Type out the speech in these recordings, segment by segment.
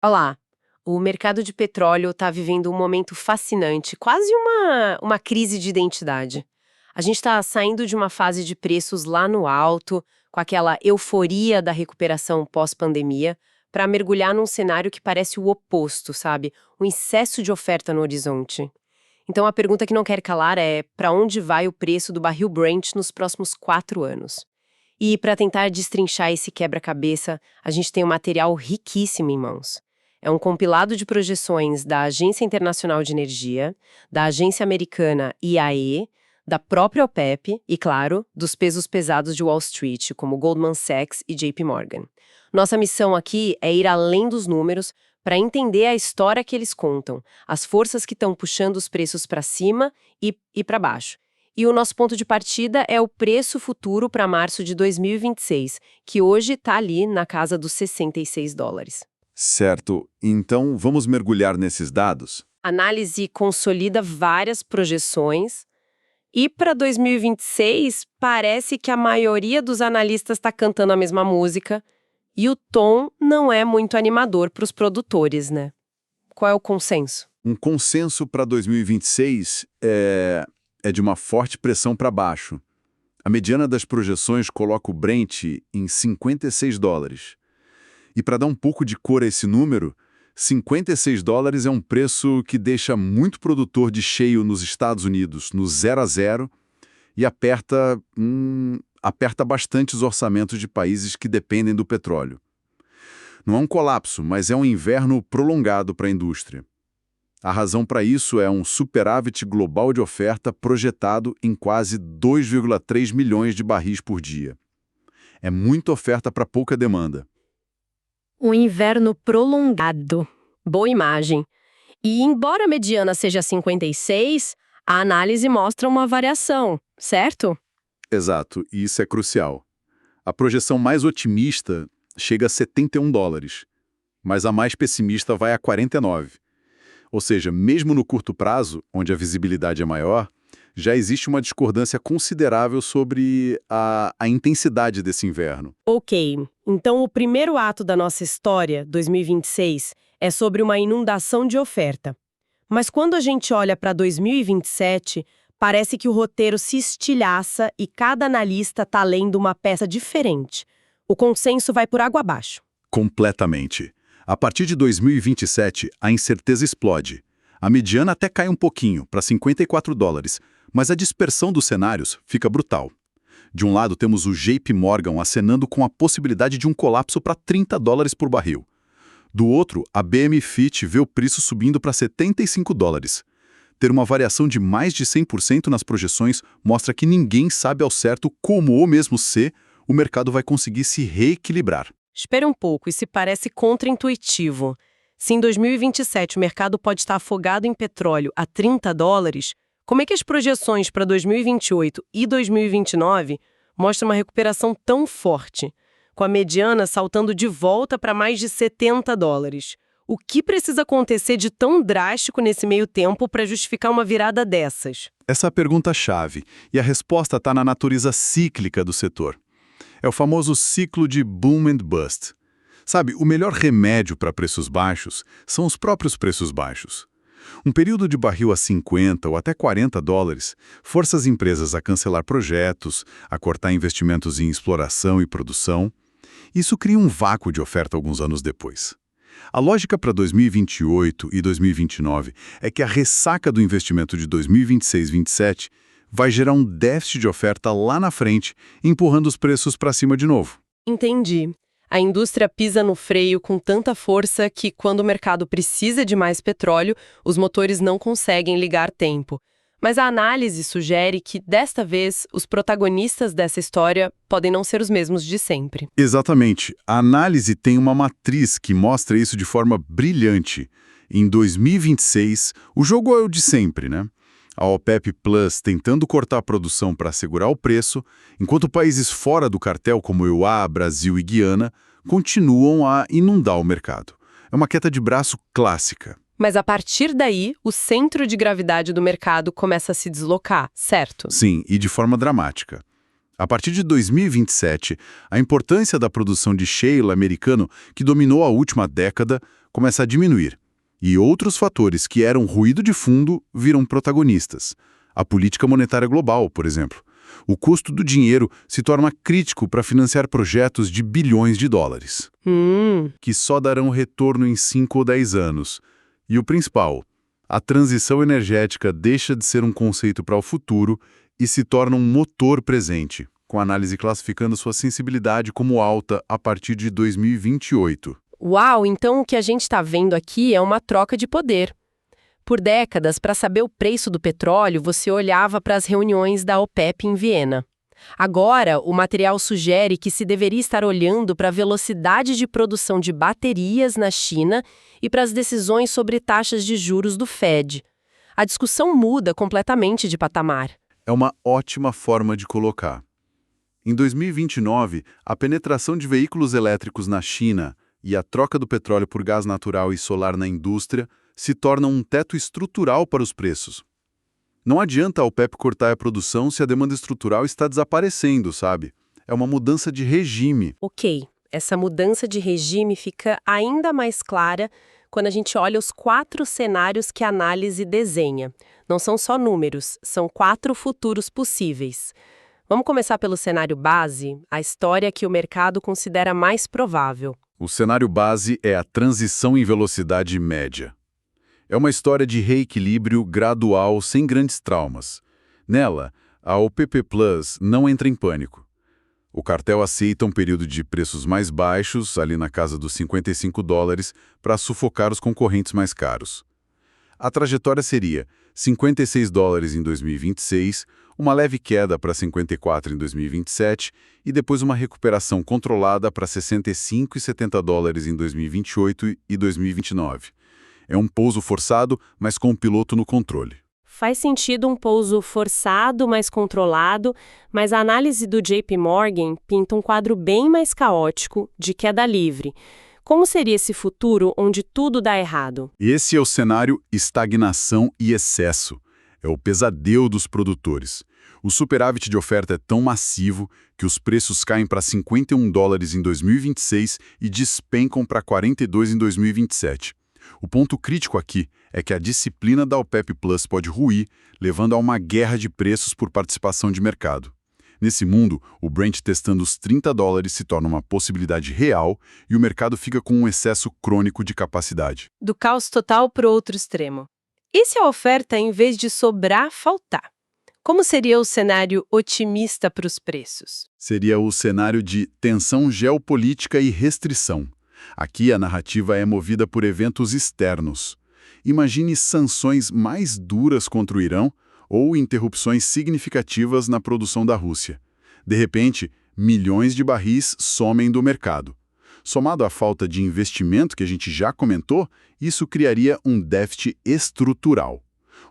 Olá, o mercado de petróleo está vivendo um momento fascinante, quase uma crise de identidade. A gente está saindo de uma fase de preços lá no alto, com aquela euforia da recuperação pós-pandemia, para mergulhar num cenário que parece o oposto, sabe? Um excesso de oferta no horizonte. Então a pergunta que não quer calar é: para onde vai o preço do barril Brent nos próximos 4 anos? E para tentar destrinchar esse quebra-cabeça, a gente tem um material riquíssimo em mãos. É um compilado de projeções da Agência Internacional de Energia, da agência americana IAE, da própria OPEP e, claro, dos pesos pesados de Wall Street, como Goldman Sachs e JP Morgan. Nossa missão aqui é ir além dos números para entender a história que eles contam, as forças que estão puxando os preços para cima e para baixo. E o nosso ponto de partida é o preço futuro para março de 2026, que hoje está ali na casa dos US$ 66. Certo. Então, vamos mergulhar nesses dados? A análise consolida várias projeções e para 2026 parece que a maioria dos analistas está cantando a mesma música e o tom não é muito animador para os produtores, né? Qual é o consenso? Um consenso para 2026 é de uma forte pressão para baixo. A mediana das projeções coloca o Brent em US$ 56. E para dar um pouco de cor a esse número, US$ 56 é um preço que deixa muito produtor de shale nos Estados Unidos no 0 a 0 e aperta bastante os orçamentos de países que dependem do petróleo. Não é um colapso, mas é um inverno prolongado para a indústria. A razão para isso é um superávit global de oferta projetado em quase 2,3 milhões de barris por dia. É muita oferta para pouca demanda. Um inverno prolongado. Boa imagem. E embora a mediana seja 56, a análise mostra uma variação, certo? Exato, e isso é crucial. A projeção mais otimista chega a US$ 71, mas a mais pessimista vai a 49. Ou seja, mesmo no curto prazo, onde a visibilidade é maior, já existe uma discordância considerável sobre a intensidade desse inverno. Ok, então o primeiro ato da nossa história, 2026, é sobre uma inundação de oferta. Mas quando a gente olha para 2027, parece que o roteiro se estilhaça e cada analista está lendo uma peça diferente. O consenso vai por água abaixo. Completamente. A partir de 2027, a incerteza explode. A mediana até cai um pouquinho, para US$ 54, mas a dispersão dos cenários fica brutal. De um lado, temos o JP Morgan acenando com a possibilidade de um colapso para US$ 30 por barril. Do outro, a BM Fitch vê o preço subindo para US$ 75. Ter uma variação de mais de 100% nas projeções mostra que ninguém sabe ao certo como ou mesmo se o mercado vai conseguir se reequilibrar. Espera um pouco, isso parece contraintuitivo. Se em 2027 o mercado pode estar afogado em petróleo a US$ 30, como é que as projeções para 2028 e 2029 mostram uma recuperação tão forte, com a mediana saltando de volta para mais de US$ 70? O que precisa acontecer de tão drástico nesse meio tempo para justificar uma virada dessas? Essa é a pergunta-chave, e a resposta está na natureza cíclica do setor. É o famoso ciclo de boom and bust. Sabe, o melhor remédio para preços baixos são os próprios preços baixos. Um período de barril a US$ 50 ou até US$ 40 força as empresas a cancelar projetos, a cortar investimentos em exploração e produção. Isso cria um vácuo de oferta alguns anos depois. A lógica para 2028 e 2029 é que a ressaca do investimento de 2026-27 vai gerar um déficit de oferta lá na frente, empurrando os preços para cima de novo. Entendi. A indústria pisa no freio com tanta força que, quando o mercado precisa de mais petróleo, os motores não conseguem ligar a tempo. Mas a análise sugere que, desta vez, os protagonistas dessa história podem não ser os mesmos de sempre. Exatamente. A análise tem uma matriz que mostra isso de forma brilhante. Em 2026, o jogo é o de sempre, né? A OPEP Plus tentando cortar a produção para assegurar o preço, enquanto países fora do cartel como EUA, Brasil e Guiana continuam a inundar o mercado. É uma queda de braço clássica. Mas a partir daí, o centro de gravidade do mercado começa a se deslocar, certo? Sim, e de forma dramática. A partir de 2027, a importância da produção de shale americano, que dominou a última década, começa a diminuir. E outros fatores que eram ruído de fundo viram protagonistas. A política monetária global, por exemplo. O custo do dinheiro se torna crítico para financiar projetos de bilhões de dólares, que só darão retorno em 5 ou 10 anos. E o principal, a transição energética deixa de ser um conceito para o futuro e se torna um motor presente, com a análise classificando sua sensibilidade como alta a partir de 2028. Uau, então o que a gente está vendo aqui é uma troca de poder. Por décadas, para saber o preço do petróleo, você olhava para as reuniões da OPEP em Viena. Agora, o material sugere que se deveria estar olhando para a velocidade de produção de baterias na China e para as decisões sobre taxas de juros do Fed. A discussão muda completamente de patamar. É uma ótima forma de colocar. Em 2029, a penetração de veículos elétricos na China e a troca do petróleo por gás natural e solar na indústria se tornam um teto estrutural para os preços. Não adianta a OPEP cortar a produção se a demanda estrutural está desaparecendo, sabe? É uma mudança de regime. Ok, essa mudança de regime fica ainda mais clara quando a gente olha os 4 cenários que a análise desenha. Não são só números, são 4 futuros possíveis. Vamos começar pelo cenário base, a história que o mercado considera mais provável. O cenário base é a transição em velocidade média. É uma história de reequilíbrio gradual sem grandes traumas. Nela, a OPP Plus não entra em pânico. O cartel aceita um período de preços mais baixos, ali na casa dos $55, para sufocar os concorrentes mais caros. A trajetória seria $56 em 2026, uma leve queda para 54 em 2027 e depois uma recuperação controlada para 65 e $70 em 2028 e 2029. É um pouso forçado, mas com o piloto no controle. Faz sentido um pouso forçado, mais controlado, mas a análise do JP Morgan pinta um quadro bem mais caótico, de queda livre. Como seria esse futuro onde tudo dá errado? Esse é o cenário estagnação e excesso. É o pesadelo dos produtores. O superávit de oferta é tão massivo que os preços caem para $51 em 2026 e despencam para 42 em 2027. O ponto crítico aqui é que a disciplina da OPEP Plus pode ruir, levando a uma guerra de preços por participação de mercado. Nesse mundo, o Brent testando os $30 se torna uma possibilidade real e o mercado fica com um excesso crônico de capacidade. Do caos total para o outro extremo. E se a oferta, em vez de sobrar, faltar? Como seria o cenário otimista para os preços? Seria o cenário de tensão geopolítica e restrição. Aqui a narrativa é movida por eventos externos. Imagine sanções mais duras contra o Irã ou interrupções significativas na produção da Rússia. De repente, milhões de barris somem do mercado. Somado à falta de investimento que a gente já comentou, isso criaria um déficit estrutural.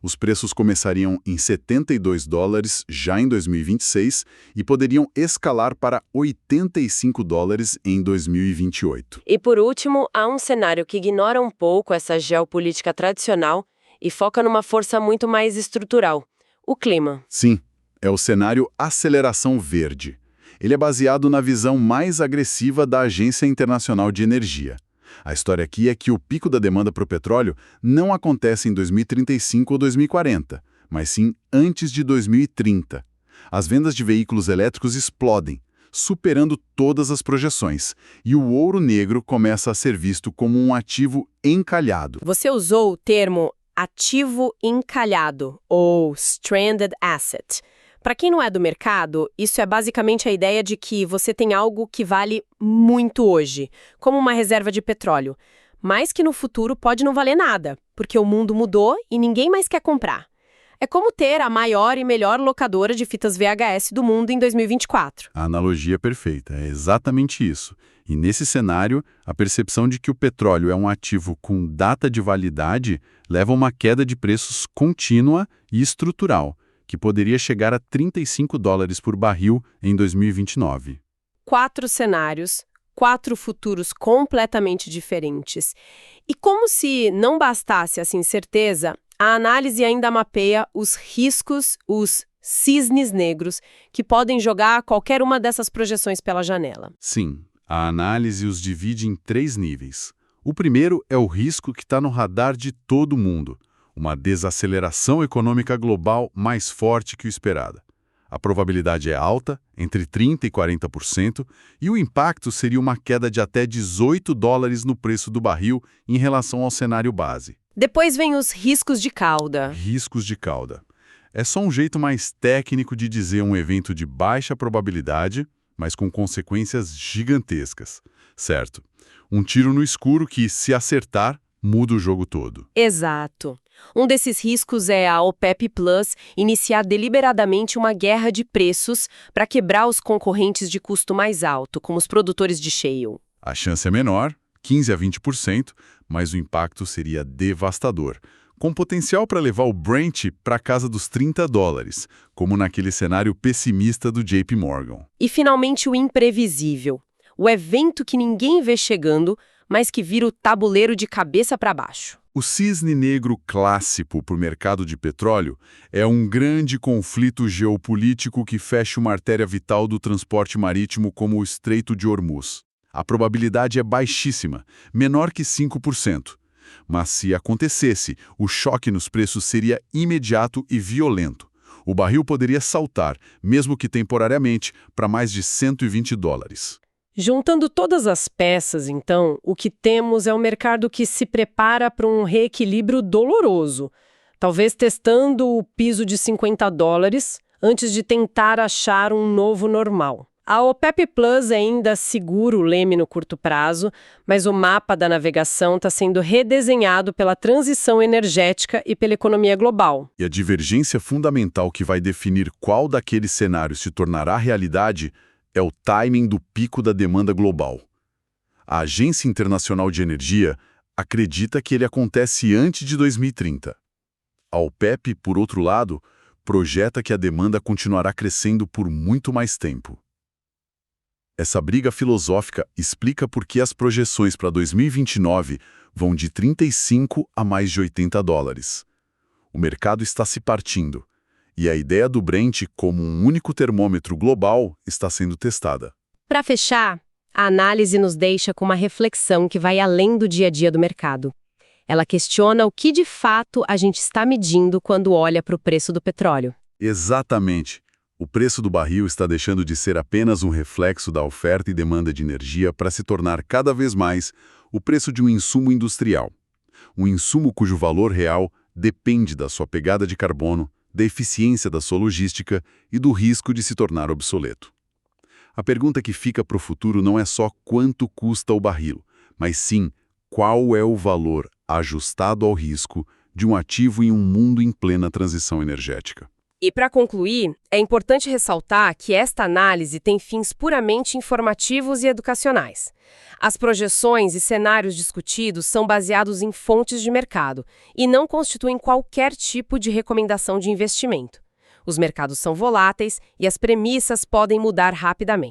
Os preços começariam em $72 já em 2026 e poderiam escalar para $85 em 2028. E por último, há um cenário que ignora um pouco essa geopolítica tradicional e foca numa força muito mais estrutural: o clima. Sim, é o cenário aceleração verde. Ele é baseado na visão mais agressiva da Agência Internacional de Energia. A história aqui é que o pico da demanda por petróleo não acontece em 2035 ou 2040, mas sim antes de 2030. As vendas de veículos elétricos explodem, superando todas as projeções, e o ouro negro começa a ser visto como um ativo encalhado. Você usou o termo ativo encalhado, ou stranded asset. Para quem não é do mercado, isso é basicamente a ideia de que você tem algo que vale muito hoje, como uma reserva de petróleo, mas que no futuro pode não valer nada, porque o mundo mudou e ninguém mais quer comprar. É como ter a maior e melhor locadora de fitas VHS do mundo em 2024. A analogia é perfeita, é exatamente isso. E nesse cenário, a percepção de que o petróleo é um ativo com data de validade leva a uma queda de preços contínua e estrutural, que poderia chegar a $35 por barril em 2029. 4 cenários, 4 futuros completamente diferentes. E como se não bastasse essa incerteza, a análise ainda mapeia os riscos, os cisnes negros, que podem jogar qualquer uma dessas projeções pela janela. Sim, a análise os divide em 3 níveis. O primeiro é o risco que está no radar de todo mundo, uma desaceleração econômica global mais forte que o esperado. A probabilidade é alta, entre 30% e 40%, e o impacto seria uma queda de até $18 no preço do barril em relação ao cenário base. Depois vem os riscos de cauda. Riscos de cauda. É só um jeito mais técnico de dizer um evento de baixa probabilidade, mas com consequências gigantescas. Certo. Um tiro no escuro que, se acertar, muda o jogo todo. Exato. Um desses riscos é a OPEP Plus iniciar deliberadamente uma guerra de preços para quebrar os concorrentes de custo mais alto, como os produtores de shale. A chance é menor, 15% a 20%, mas o impacto seria devastador, com potencial para levar o Brent para casa dos $30, como naquele cenário pessimista do JP Morgan. E, finalmente, o imprevisível. O evento que ninguém vê chegando, mas que vira o tabuleiro de cabeça para baixo. O cisne negro clássico para o mercado de petróleo é um grande conflito geopolítico que fecha uma artéria vital do transporte marítimo como o Estreito de Hormuz. A probabilidade é baixíssima, menor que 5%. Mas se acontecesse, o choque nos preços seria imediato e violento. O barril poderia saltar, mesmo que temporariamente, para mais de $120. Juntando todas as peças, então, o que temos é um mercado que se prepara para um reequilíbrio doloroso, talvez testando o piso de $50 antes de tentar achar um novo normal. A OPEP Plus ainda segura o leme no curto prazo, mas o mapa da navegação está sendo redesenhado pela transição energética e pela economia global. E a divergência fundamental que vai definir qual daqueles cenários se tornará realidade é o timing do pico da demanda global. A Agência Internacional de Energia acredita que ele acontece antes de 2030. A OPEP, por outro lado, projeta que a demanda continuará crescendo por muito mais tempo. Essa briga filosófica explica por que as projeções para 2029 vão de 35 a mais de $80. O mercado está se partindo, e a ideia do Brent como um único termômetro global está sendo testada. Para fechar, a análise nos deixa com uma reflexão que vai além do dia a dia do mercado. Ela questiona o que de fato a gente está medindo quando olha para o preço do petróleo. Exatamente. O preço do barril está deixando de ser apenas um reflexo da oferta e demanda de energia para se tornar cada vez mais o preço de um insumo industrial. Um insumo cujo valor real depende da sua pegada de carbono, da eficiência da sua logística e do risco de se tornar obsoleto. A pergunta que fica para o futuro não é só quanto custa o barril, mas sim qual é o valor ajustado ao risco de um ativo em um mundo em plena transição energética. E para concluir, é importante ressaltar que esta análise tem fins puramente informativos e educacionais. As projeções e cenários discutidos são baseados em fontes de mercado e não constituem qualquer tipo de recomendação de investimento. Os mercados são voláteis e as premissas podem mudar rapidamente.